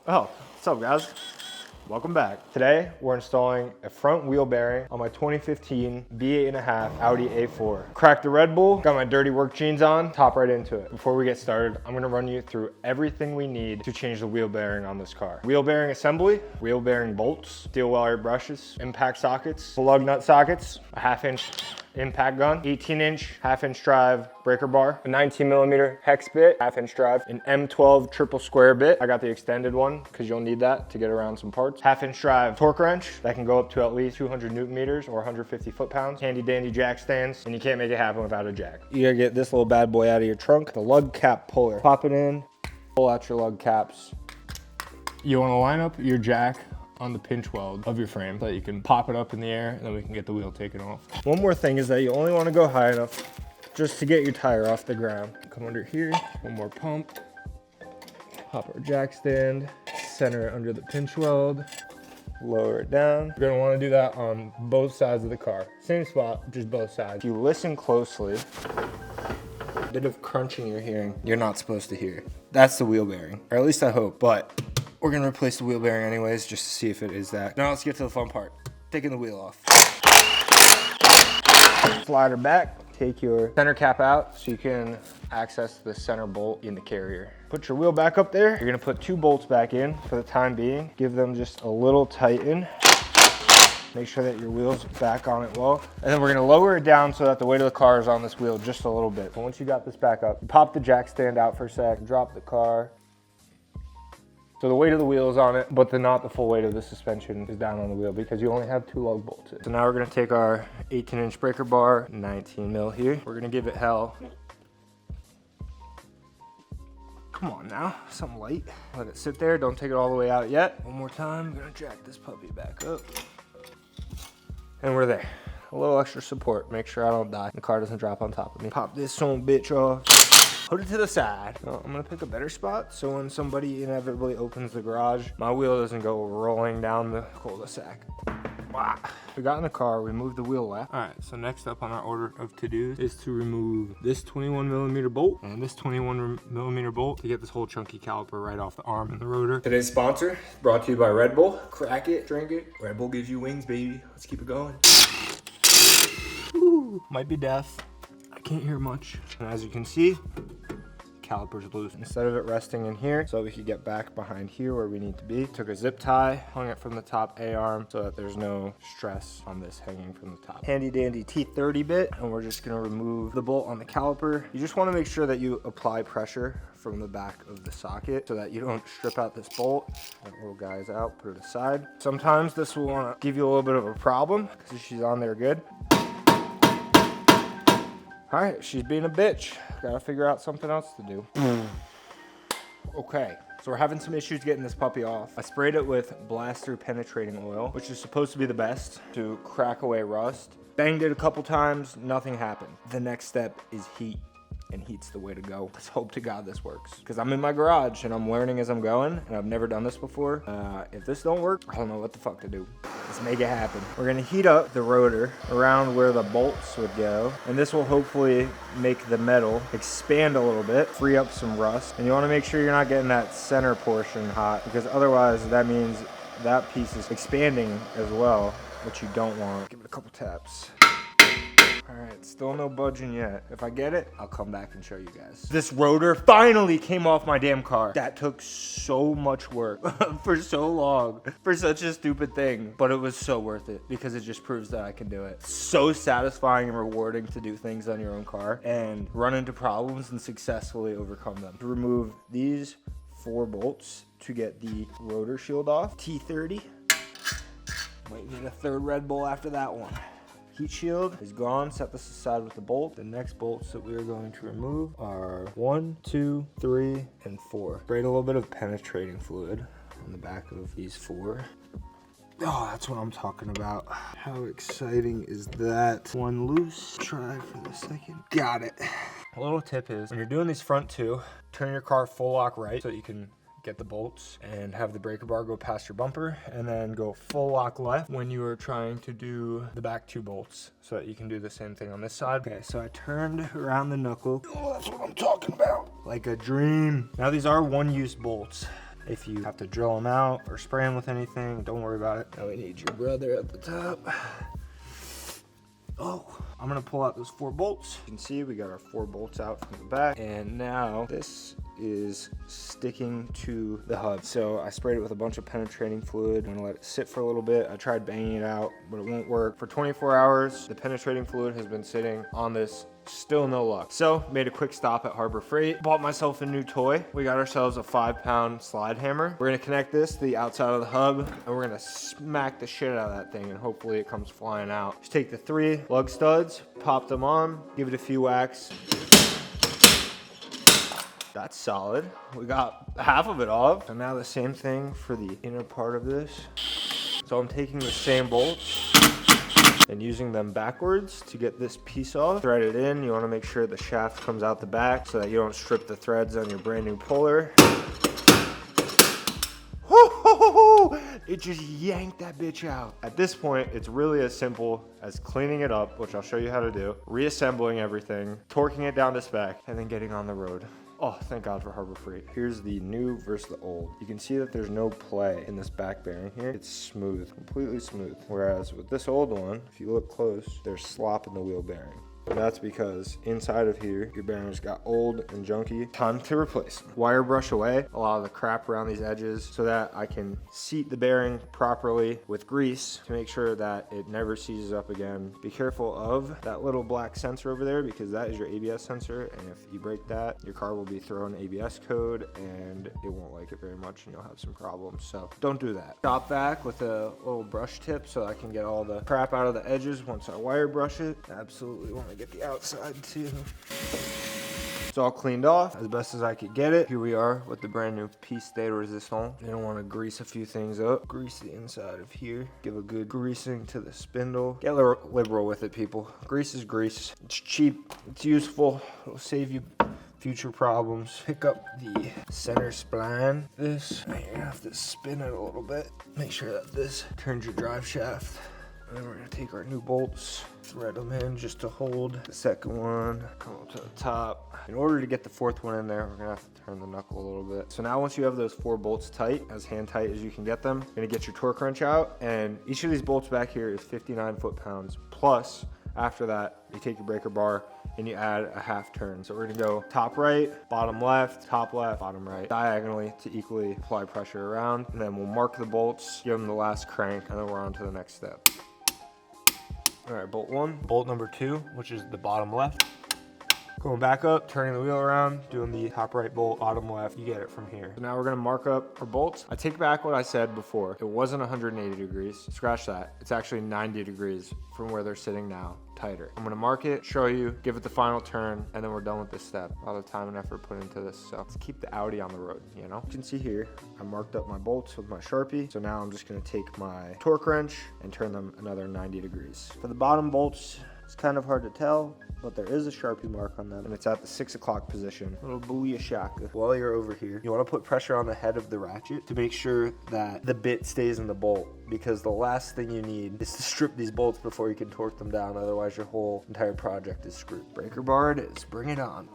Oh, what's up guys? Welcome back. Today, we're installing a front wheel bearing on my 2015 B8.5 Audi A4. Cracked the Red Bull, got my dirty work jeans on, hop right into it. Before we get started, I'm gonna run you through everything we need to change the wheel bearing on this car. Wheel bearing assembly, wheel bearing bolts, steel wire brushes, impact sockets, lug nut sockets, a 1/2 inch impact gun, 18-inch 1/2 inch drive breaker bar, a 19mm hex bit, 1/2 inch drive, an M12 triple square bit. I got the extended one because you'll need that to get around some parts. 1/2 inch drive torque wrench that can go up to at least 200 Newton meters or 150 foot-pounds. Handy dandy jack stands, and you can't make it happen without a jack. You gotta get this little bad boy out of your trunk. The lug cap puller. Pop it in, pull out your lug caps. You wanna line up your jack on the pinch weld of your frame so that you can pop it up in the air and then we can get the wheel taken off. One more thing is that you only want to go high enough just to get your tire off the ground. Come under here, one more pump, pop our jack stand, center it under the pinch weld, lower it down. You're gonna want to do that on both sides of the car. Same spot, just both sides. If you listen closely, a bit of crunching you're hearing, you're not supposed to hear. That's the wheel bearing, or at least I hope, but we're gonna replace the wheel bearing anyways, just to see if it is that. Now let's get to the fun part, taking the wheel off. Slide her back, take your center cap out so you can access the center bolt in the carrier. Put your wheel back up there. You're gonna put 2 bolts back in for the time being. Give them just a little tighten. Make sure that your wheel's back on it well. And then we're gonna lower it down so that the weight of the car is on this wheel just a little bit. But once you got this back up, you pop the jack stand out for a sec, drop the car. So the weight of the wheel is on it, but not the full weight of the suspension is down on the wheel because you only have 2 lug bolts in. So now we're gonna take our 18-inch breaker bar, 19mm here. We're gonna give it hell. Come on now, something light. Let it sit there, don't take it all the way out yet. One more time, I'm gonna jack this puppy back up. And we're there. A little extra support, make sure I don't die. The car doesn't drop on top of me. Pop this son of a bitch off. Put it to the side. Well, I'm gonna pick a better spot so when somebody inevitably opens the garage, my wheel doesn't go rolling down the cul-de-sac. Wow. We got in the car, we moved the wheel left. All right, so next up on our order of to-dos is to remove this 21mm bolt and this 21mm bolt to get this whole chunky caliper right off the arm and the rotor. Today's sponsor is brought to you by Red Bull. Crack it, drink it. Red Bull gives you wings, baby. Let's keep it going. Ooh, might be deaf. I can't hear much. And as you can see, caliper's loose. Instead of it resting in here so we could get back behind here where we need to be, took a zip tie, hung it from the top A-arm so that there's no stress on this hanging from the top. Handy dandy T30 bit, and we're just gonna remove the bolt on the caliper. You just wanna make sure that you apply pressure from the back of the socket so that you don't strip out this bolt. That little guy's out, put it aside. Sometimes this will wanna give you a little bit of a problem because she's on there good. All right, she's being a bitch. Gotta figure out something else to do. Okay, so we're having some issues getting this puppy off. I sprayed it with blaster penetrating oil, which is supposed to be the best to crack away rust. Banged it a couple times, nothing happened. The next step is heat, and heat's the way to go. Let's hope to God this works. Because I'm in my garage and I'm learning as I'm going, and I've never done this before. If this don't work, I don't know what the fuck to do. Let's make it happen. We're gonna heat up the rotor around where the bolts would go, and this will hopefully make the metal expand a little bit, free up some rust. And you wanna make sure you're not getting that center portion hot, because otherwise that means that piece is expanding as well, which you don't want. Give it a couple taps. All right, still no budging yet. If I get it, I'll come back and show you guys. This rotor finally came off my damn car. That took so much work for so long, for such a stupid thing, but it was so worth it because it just proves that I can do it. So satisfying and rewarding to do things on your own car and run into problems and successfully overcome them. To remove these 4 bolts to get the rotor shield off. T30. Might need a 3rd Red Bull after that one. Heat shield is gone. Set this aside with the bolt. The next bolts that we are going to remove are 1, 2, 3, and 4. Sprayed a little bit of penetrating fluid on the back of these 4. Oh, that's what I'm talking about. How exciting is that? One loose. Try for the second. Got it. A little tip is when you're doing these front 2, turn your car full lock right so that you can get the bolts and have the breaker bar go past your bumper, and then go full lock left when you are trying to do the back 2 bolts so that you can do the same thing on this side. Okay, so I turned around the knuckle. Oh, that's what I'm talking about. Like a dream. Now these are 1-use bolts. If you have to drill them out or spray them with anything, don't worry about it. Now we need your brother at the top. Oh, I'm gonna pull out those 4 bolts. You can see we got our 4 bolts out from the back. And now this is sticking to the hub. So I sprayed it with a bunch of penetrating fluid. I'm gonna let it sit for a little bit. I tried banging it out, but it won't work. For 24 hours, the penetrating fluid has been sitting on this. Still no luck. So made a quick stop at Harbor Freight, bought myself a new toy. We got ourselves a 5-pound slide hammer. We're gonna connect this to the outside of the hub and we're gonna smack the shit out of that thing and hopefully it comes flying out. Just take the 3 lug studs, pop them on, give it a few whacks. That's solid. We got half of it off. And now the same thing for the inner part of this. So I'm taking the same bolts and using them backwards to get this piece off. Thread it in. You want to make sure the shaft comes out the back so that you don't strip the threads on your brand new Polar. It just yanked that bitch out. At this point, it's really as simple as cleaning it up, which I'll show you how to do, reassembling everything, torquing it down to spec, and then getting on the road. Oh, thank God for Harbor Freight. Here's the new versus the old. You can see that there's no play in this back bearing here. It's smooth, completely smooth. Whereas with this old one, if you look close, there's slop in the wheel bearing. And that's because inside of here, your bearings got old and junky. Time to replace them. Wire brush away a lot of the crap around these edges so that I can seat the bearing properly with grease to make sure that it never seizes up again. Be careful of that little black sensor over there because that is your ABS sensor. And if you break that, your car will be thrown ABS code and it won't like it very much and you'll have some problems. So don't do that. Stop back with a little brush tip so I can get all the crap out of the edges once I wire brush it. Absolutely want to get the outside too. It's all cleaned off as best as I could get it. Here we are with the brand new piece de resistance. You don't want to grease a few things up. Grease the inside of here. Give a good greasing to the spindle. Get liberal with it, people. Grease is grease. It's cheap. It's useful. It'll save you future problems. Pick up the center spline. This, you're gonna have to spin it a little bit. Make sure that this turns your drive shaft. And then we're gonna take our new bolts, thread them in just to hold the second one, come up to the top. In order to get the 4th one in there, we're gonna have to turn the knuckle a little bit. So now once you have those 4 bolts tight, as hand tight as you can get them, you're gonna get your torque wrench out. And each of these bolts back here is 59 foot-pounds. Plus, after that, you take your breaker bar and you add a half turn. So we're gonna go top right, bottom left, bottom right, diagonally to equally apply pressure around. And then we'll mark the bolts, give them the last crank, and then we're on to the next step. All right, bolt 1, bolt number 2, which is the bottom left. Going back up, turning the wheel around, doing the top right bolt, bottom left, you get it from here. So now we're gonna mark up our bolts. I take back what I said before. It wasn't 180 degrees, scratch that. It's actually 90 degrees from where they're sitting now, tighter. I'm gonna mark it, show you, give it the final turn, and then we're done with this step. A lot of time and effort put into this, so let's keep the Audi on the road, you know? You can see here, I marked up my bolts with my Sharpie, so now I'm just gonna take my torque wrench and turn them another 90 degrees. For the bottom bolts, it's kind of hard to tell, but there is a Sharpie mark on them, and it's at the 6 o'clock position. A little booyah shaka. While you're over here, you want to put pressure on the head of the ratchet to make sure that the bit stays in the bolt, because the last thing you need is to strip these bolts before you can torque them down, otherwise your whole entire project is screwed. Breaker bar it is, bring it on.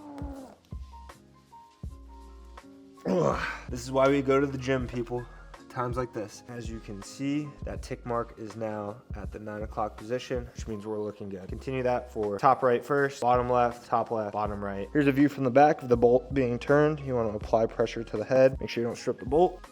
This is why we go to the gym, people. Times like this. As you can see, that tick mark is now at the 9 o'clock position, which means we're looking good. Continue that for top right first, bottom left, top left, bottom right. Here's a view from the back of the bolt being turned. You want to apply pressure to the head. Make sure you don't strip the bolt.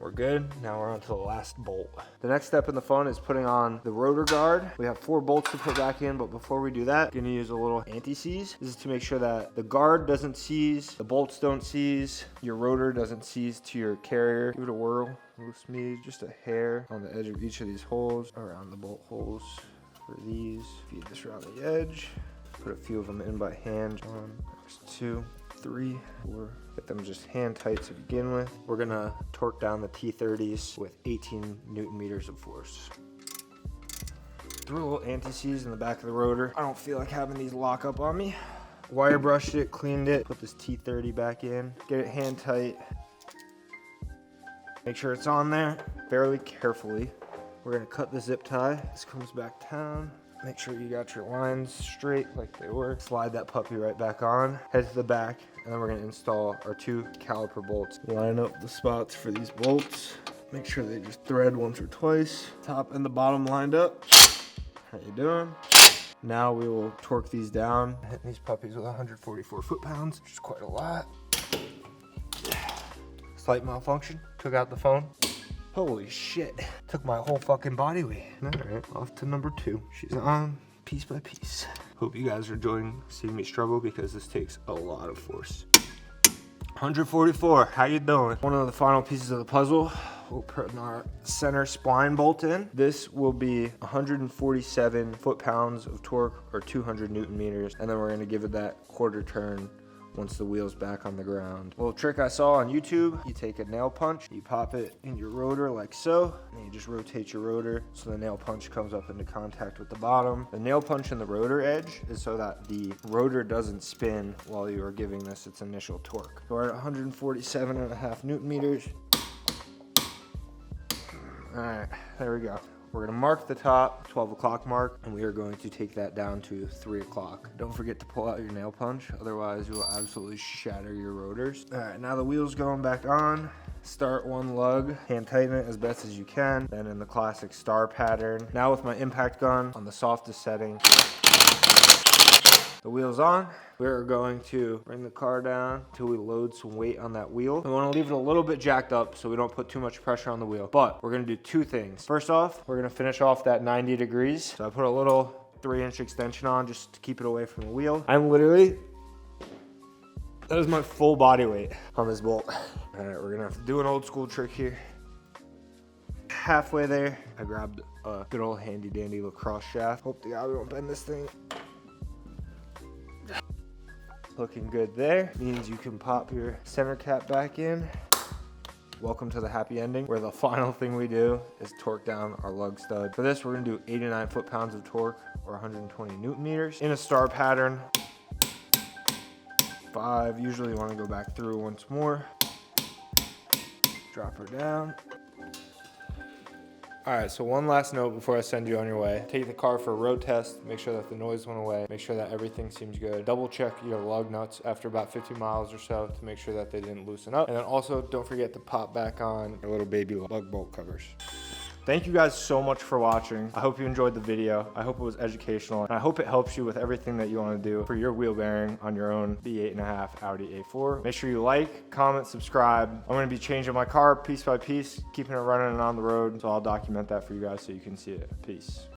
We're good. Now we're on to the last bolt. The next step in the fun is putting on the rotor guard. We have 4 bolts to put back in, but before we do that, I'm gonna use a little anti-seize. This is to make sure that the guard doesn't seize, the bolts don't seize, your rotor doesn't seize to your carrier. Give it a whirl, a little smidge, just a hair on the edge of each of these holes, around the bolt holes for these. Feed this around the edge. Put a few of them in by hand. 1, 2, 3, 4. Get them just hand tight to begin with. We're gonna torque down the T30s with 18 Newton meters of force. Threw a little anti-seize in the back of the rotor. I don't feel like having these lock up on me. Wire brushed it, cleaned it, put this T30 back in, get it hand tight. Make sure it's on there fairly carefully. We're gonna cut the zip tie. This comes back down. Make sure you got your lines straight like they were. Slide that puppy right back on. Head to the back, and then we're gonna install our 2 caliper bolts. Line up the spots for these bolts. Make sure they just thread once or twice. Top and the bottom lined up. How you doing? Now we will torque these down. Hitting these puppies with 144 foot-pounds, which is quite a lot. Slight malfunction, took out the phone. Holy shit, took my whole fucking body weight. All right, off to number 2. She's on piece by piece. Hope you guys are enjoying seeing me struggle because this takes a lot of force. 144, how you doing? One of the final pieces of the puzzle. We'll put our center spline bolt in. This will be 147 foot-pounds of torque or 200 Newton meters. And then we're gonna give it that quarter turn once the wheel's back on the ground. Little trick I saw on YouTube, you take a nail punch, you pop it in your rotor like so, and you just rotate your rotor so the nail punch comes up into contact with the bottom. The nail punch in the rotor edge is so that the rotor doesn't spin while you are giving this its initial torque. So we're at 147.5 Newton meters. All right, there we go. We're gonna mark the top, 12 o'clock mark, and we are going to take that down to 3 o'clock. Don't forget to pull out your nail punch, otherwise you will absolutely shatter your rotors. All right, now the wheel's going back on. Start one lug, hand tighten it as best as you can. Then in the classic star pattern. Now with my impact gun on the softest setting. The wheel's on. We're going to bring the car down until we load some weight on that wheel. We want to leave it a little bit jacked up so we don't put too much pressure on the wheel. But we're going to do 2 things. First off, we're going to finish off that 90 degrees. So I put a little 3-inch extension on just to keep it away from the wheel. I'm literally, that is my full body weight on this bolt. All right, we're going to have to do an old school trick here. Halfway there, I grabbed a good old handy dandy lacrosse shaft. Hope to God we don't bend this thing. Looking good there. Means you can pop your center cap back in. Welcome to the happy ending, where the final thing we do is torque down our lug stud. For this, we're gonna do 89 foot-pounds of torque, or 120 Newton meters, in a star pattern. 5, usually you wanna go back through once more. Drop her down. All right, so one last note before I send you on your way. Take the car for a road test, make sure that the noise went away, make sure that everything seems good. Double check your lug nuts after about 50 miles or so to make sure that they didn't loosen up. And then also don't forget to pop back on your little baby lug bolt covers. Thank you guys so much for watching. I hope you enjoyed the video. I hope it was educational. And I hope it helps you with everything that you want to do for your wheel bearing on your own B8.5 Audi A4. Make sure you like, comment, subscribe. I'm going to be changing my car piece by piece, keeping it running and on the road. So I'll document that for you guys so you can see it. Peace.